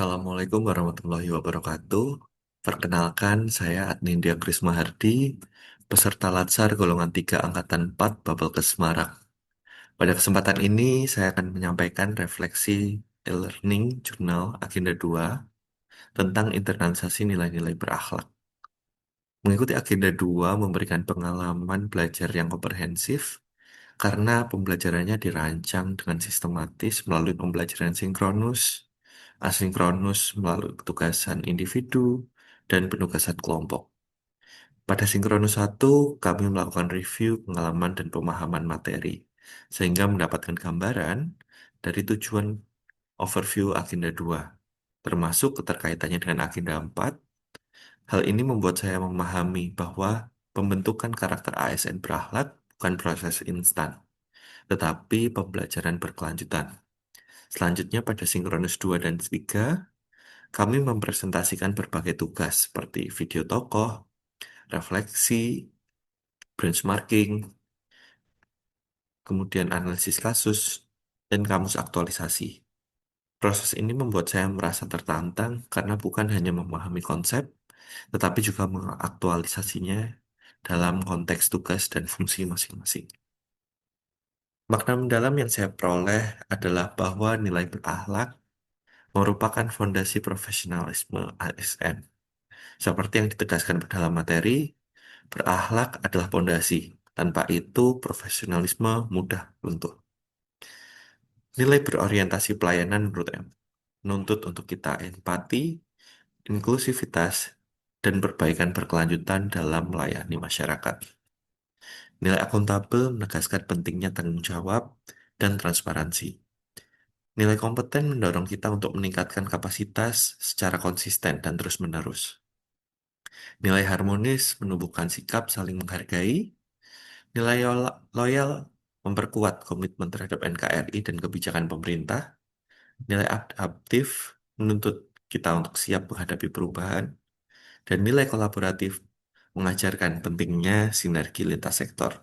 Assalamualaikum warahmatullahi wabarakatuh. Perkenalkan, saya Adnindya Krisma Hardi, peserta Latsar golongan 3 Angkatan 4 Babelkes Semarang. Pada kesempatan ini, saya akan menyampaikan refleksi e-learning jurnal Agenda 2 tentang internalisasi nilai-nilai berakhlak. Mengikuti Agenda 2 memberikan pengalaman belajar yang komprehensif karena pembelajarannya dirancang dengan sistematis melalui pembelajaran sinkronus, asinkronus melalui petugasan individu, dan penugasan kelompok. Pada sinkronus 1, kami melakukan review pengalaman dan pemahaman materi, sehingga mendapatkan gambaran dari tujuan overview Agenda 2, termasuk keterkaitannya dengan Agenda 4. Hal ini membuat saya memahami bahwa pembentukan karakter ASN berakhlak bukan proses instan, tetapi pembelajaran berkelanjutan. Selanjutnya pada sinkronus 2 dan 3, kami mempresentasikan berbagai tugas seperti video tokoh, refleksi, benchmarking, kemudian analisis kasus, dan kamus aktualisasi. Proses ini membuat saya merasa tertantang karena bukan hanya memahami konsep, tetapi juga mengaktualisasinya dalam konteks tugas dan fungsi masing-masing. Makna mendalam yang saya peroleh adalah bahwa nilai berakhlak merupakan fondasi profesionalisme ASN. Seperti yang ditegaskan dalam materi, berakhlak adalah fondasi. Tanpa itu, profesionalisme mudah runtuh. Nilai berorientasi pelayanan menurut M menuntut untuk kita empati, inklusivitas, dan perbaikan berkelanjutan dalam melayani masyarakat. Nilai akuntabel menegaskan pentingnya tanggung jawab dan transparansi. Nilai kompeten mendorong kita untuk meningkatkan kapasitas secara konsisten dan terus-menerus. Nilai harmonis menumbuhkan sikap saling menghargai. Nilai loyal memperkuat komitmen terhadap NKRI dan kebijakan pemerintah. Nilai adaptif menuntut kita untuk siap menghadapi perubahan. Dan nilai kolaboratif mengajarkan pentingnya sinergi lintas sektor.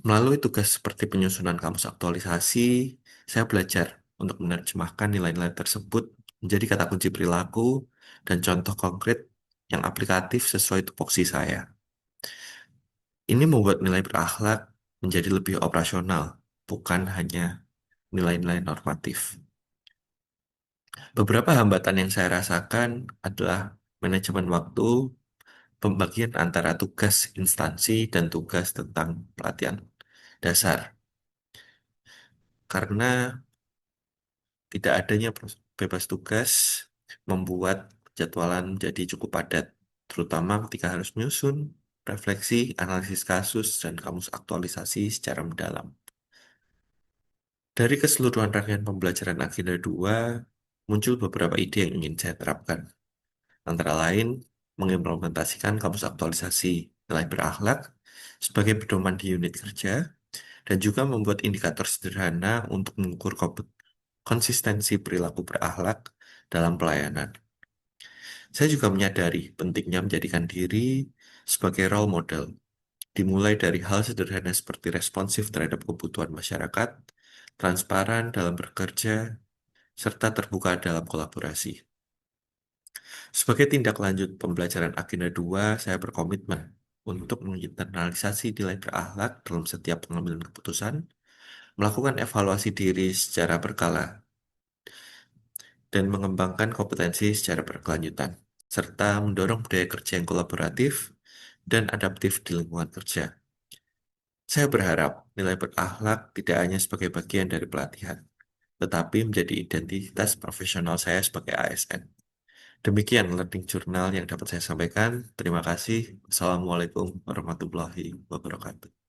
Melalui tugas seperti penyusunan kamus aktualisasi, saya belajar untuk menerjemahkan nilai-nilai tersebut menjadi kata kunci perilaku dan contoh konkret yang aplikatif sesuai tupoksi saya. Ini membuat nilai berakhlak menjadi lebih operasional, bukan hanya nilai-nilai normatif. Beberapa hambatan yang saya rasakan adalah manajemen waktu, pembagian antara tugas instansi dan tugas tentang pelatihan dasar. Karena tidak adanya bebas tugas membuat jadwalan menjadi cukup padat, terutama ketika harus menyusun, refleksi, analisis kasus, dan kamus aktualisasi secara mendalam. Dari keseluruhan rangkaian pembelajaran Agenda 2, muncul beberapa ide yang ingin saya terapkan. Antara lain, mengimplementasikan kamus aktualisasi nilai berakhlak sebagai pedoman di unit kerja, dan juga membuat indikator sederhana untuk mengukur konsistensi perilaku berakhlak dalam pelayanan. Saya juga menyadari pentingnya menjadikan diri sebagai role model, dimulai dari hal sederhana seperti responsif terhadap kebutuhan masyarakat, transparan dalam bekerja, serta terbuka dalam kolaborasi. Sebagai tindak lanjut pembelajaran Agenda 2, saya berkomitmen untuk menginternalisasi nilai berakhlak dalam setiap pengambilan keputusan, melakukan evaluasi diri secara berkala, dan mengembangkan kompetensi secara berkelanjutan, serta mendorong budaya kerja yang kolaboratif dan adaptif di lingkungan kerja. Saya berharap nilai berakhlak tidak hanya sebagai bagian dari pelatihan, tetapi menjadi identitas profesional saya sebagai ASN. Demikian learning journal yang dapat saya sampaikan. Terima kasih. Assalamualaikum warahmatullahi wabarakatuh.